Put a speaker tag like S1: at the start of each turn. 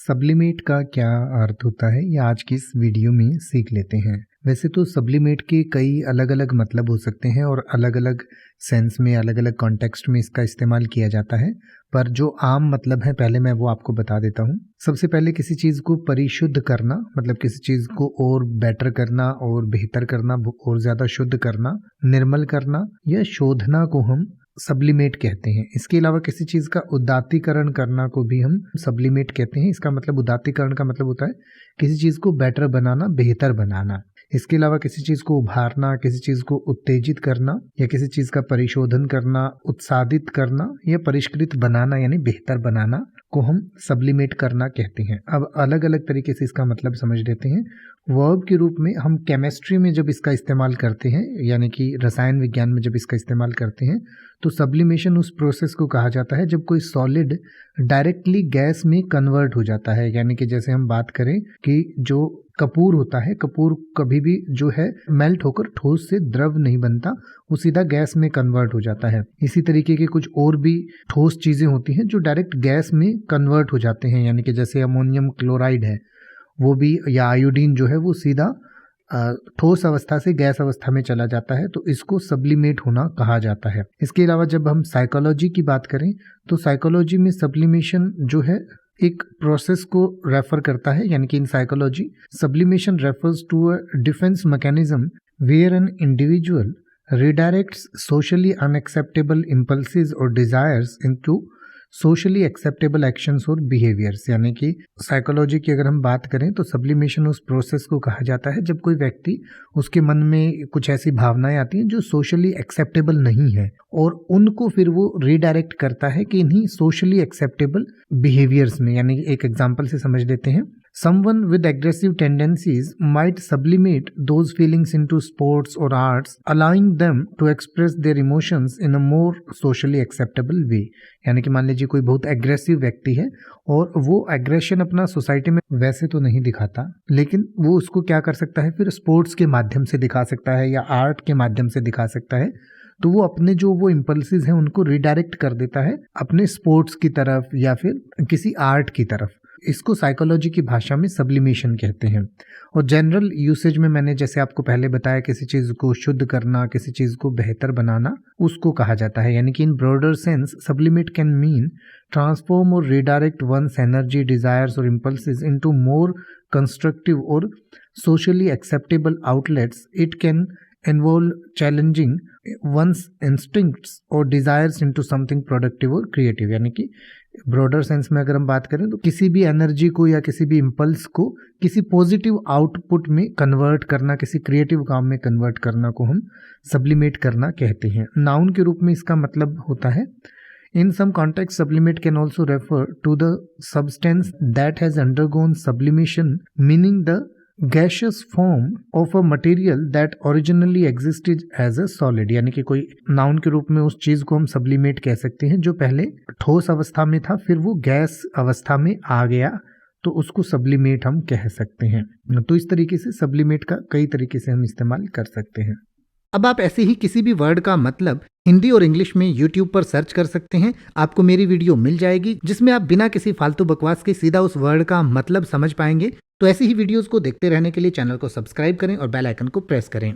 S1: Sublimate का क्या अर्थ होता है ये आज की इस वीडियो में सीख लेते हैं। वैसे तो सब्लिमेट के कई अलग अलग मतलब हो सकते हैं और अलग अलग सेंस में अलग अलग कॉन्टेक्स्ट में इसका इस्तेमाल किया जाता है, पर जो आम मतलब है पहले मैं वो आपको बता देता हूँ। सबसे पहले किसी चीज़ को परिशुद्ध करना मतलब किसी चीज़ को और बेटर करना और बेहतर करना और ज़्यादा शुद्ध करना, निर्मल करना या शोधना को हम सब्लिमेट कहते हैं। इसके अलावा किसी चीज़ का उदात्तीकरण करना को भी हम सब्लिमेट कहते हैं। इसका मतलब उदात्तीकरण का मतलब होता है किसी चीज़ को बेटर बनाना, बेहतर बनाना। इसके अलावा किसी चीज़ को उभारना, किसी चीज़ को उत्तेजित करना या किसी चीज़ का परिशोधन करना, उत्सादित करना या परिष्कृत बनाना यानी बेहतर बनाना को हम सब्लिमेट करना कहते हैं। अब अलग अलग तरीके से इसका मतलब समझ लेते हैं। वर्ब के रूप में हम केमिस्ट्री में जब इसका इस्तेमाल करते हैं यानी कि रसायन विज्ञान में जब इसका इस्तेमाल करते हैं तो सब्लिमेशन उस प्रोसेस को कहा जाता है जब कोई सॉलिड डायरेक्टली गैस में कन्वर्ट हो जाता है। यानी कि जैसे हम बात करें कि जो कपूर होता है, कपूर कभी भी जो है मेल्ट होकर ठोस से द्रव नहीं बनता, वो सीधा गैस में कन्वर्ट हो जाता है। इसी तरीके के कुछ और भी ठोस चीज़ें होती हैं जो डायरेक्ट गैस में कन्वर्ट हो जाते हैं, यानी कि जैसे अमोनियम क्लोराइड है वो भी, या आयोडीन जो है वो सीधा ठोस अवस्था से गैस अवस्था में चला जाता है, तो इसको सब्लिमेट होना कहा जाता है। इसके अलावा जब हम साइकोलॉजी की बात करें तो साइकोलॉजी में सब्लिमेशन जो है एक प्रोसेस को रेफर करता है, यानी कि in psychology sublimation refers to a defence mechanism where an individual redirects socially unacceptable impulses or desires into socially acceptable actions और बिहेवियर्स। यानी कि साइकोलॉजी की अगर हम बात करें तो सब्लिमेशन उस प्रोसेस को कहा जाता है जब कोई व्यक्ति, उसके मन में कुछ ऐसी भावनाएं आती हैं जो सोशली एक्सेप्टेबल नहीं है और उनको फिर वो रीडायरेक्ट करता है कि इन्हीं सोशली एक्सेप्टेबल बिहेवियर्स में। यानी एक एग्जांपल से समझ लेते हैं। Someone with aggressive tendencies might sublimate those feelings into sports or arts, allowing them to express their emotions in a more socially acceptable way. यानी कि मान लीजिए कोई बहुत एग्रेसिव व्यक्ति है और वो एग्रेशन अपना सोसाइटी में वैसे तो नहीं दिखाता, लेकिन वो उसको क्या कर सकता है, फिर स्पोर्ट्स के माध्यम से दिखा सकता है या आर्ट के माध्यम से दिखा सकता है। तो वो अपने जो वो इम्पल्सिस हैं उनको रिडायरेक्ट कर देता है अपने स्पोर्ट्स की तरफ या फिर किसी आर्ट की तरफ। इसको साइकोलॉजी की भाषा में सब्लिमेशन कहते हैं। और जनरल यूसेज में मैंने जैसे आपको पहले बताया, किसी चीज़ को शुद्ध करना, किसी चीज़ को बेहतर बनाना, उसको कहा जाता है। यानी कि in broader sense sublimate can mean transform और रिडायरेक्ट वंस एनर्जी, डिजायर्स और इम्पल्सिस इनटू मोर कंस्ट्रक्टिव और socially acceptable outlets. It can involve challenging one's instincts or desires into something productive और creative। यानी कि ब्रॉडर सेंस में अगर हम बात करें तो किसी भी एनर्जी को या किसी भी इम्पल्स को किसी पॉजिटिव आउटपुट में कन्वर्ट करना, किसी क्रिएटिव काम में कन्वर्ट करना को हम सब्लिमेट करना कहते हैं। नाउन के रूप में इसका मतलब होता है In some context, sublimate can also refer to the substance that has undergone sublimation, meaning the gaseous form of a material that originally existed as a solid। यानी कि कोई नाउन के रूप में उस चीज को हम सब्लिमेट कह सकते हैं जो पहले ठोस अवस्था में था, फिर वो गैस अवस्था में आ गया, तो उसको सब्लिमेट हम कह सकते हैं। तो इस तरीके से सब्लिमेट का कई तरीके से हम इस्तेमाल कर सकते हैं।
S2: अब आप ऐसे ही किसी भी वर्ड का मतलब हिंदी और इंग्लिश में YouTube पर सर्च कर सकते हैं। आपको मेरी वीडियो मिल जाएगी जिसमें आप बिना किसी फालतू बकवास के सीधा उस वर्ड का मतलब समझ पाएंगे। तो ऐसी ही वीडियोस को देखते रहने के लिए चैनल को सब्सक्राइब करें और बेल आइकन को प्रेस करें।